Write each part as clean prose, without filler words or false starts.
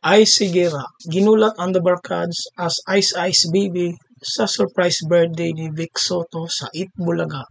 Ice Sigera, ginulat on the barkads as Ice Ice Baby sa surprise birthday ni Vic Soto sa Itbulaga.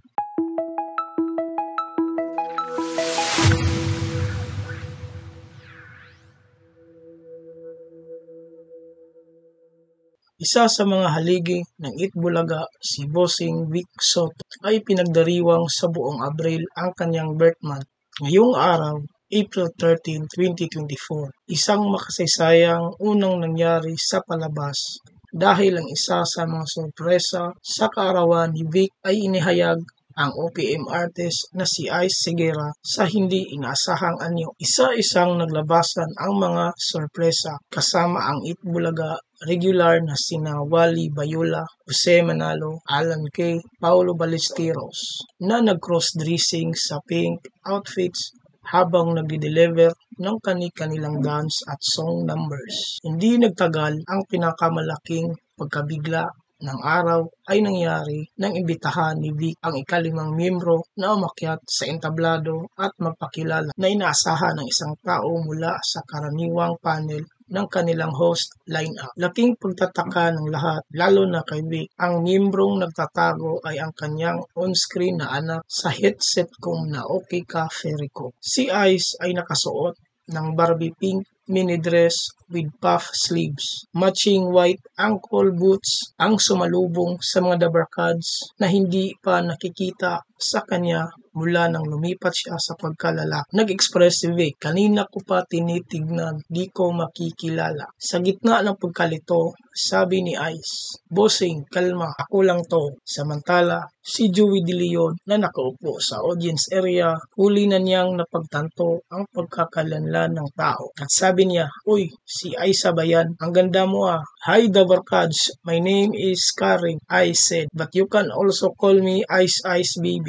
Isa sa mga haligi ng Itbulaga, si Bossing Vic Soto, ay pinagdiriwang sa buong Abril ang kanyang birth month. Ngayong araw, April 13, 2024, isang makasaysayang unang nangyari sa palabas dahil ang isa sa mga sorpresa sa kaarawan ni Vic ay inihayag ang OPM artist na si Ice Sigera sa hindi inaasahang anyo. Isa-isang naglabasan ang mga sorpresa kasama ang Itbulaga regular na sina Wally Bayula, Jose Manalo, Alan K., Paulo Ballesteros na nag-cross-dressing sa pink outfits habang nagde-deliver ng kani-kanilang dance at song numbers. Hindi nagtagal, ang pinakamalaking pagkabigla ng araw ay nangyari nang imbitahan ni Vic ang ika-5 miyembro na umakyat sa entablado at magpakilala na inaasahan ng isang tao mula sa karaniwang panel ng kanilang host lineup. Laking pagtataka ng lahat, lalo na kay Vic. Ang miyembrong nagtatago ay ang kanyang on-screen na anak sa hit sitcom na Okay Ka Fairy Ko. Si Ice ay nakasuot ng Barbie pink mini dress with puff sleeves. Matching white ankle boots ang sumalubong sa mga dabarkads na hindi pa nakikita sa kanya mula nang lumipat siya sa pagkalalaki. Nag-express si Vic, kanina ko pa tinitignan, di ko makikilala. Sa gitna ng pagkalito, sabi ni Ice, Bossing, kalma, ako lang to. Samantala, si Joey De Leon na nakaupo sa audience area, huli na niyang napagtanto ang pagkakalanlan ng tao. At sabi niya, uy, si Aiza ba yan? Ang ganda mo ah. Hi Dabarkads, my name is Karing, I said, but you can also call me Ice Ice Baby.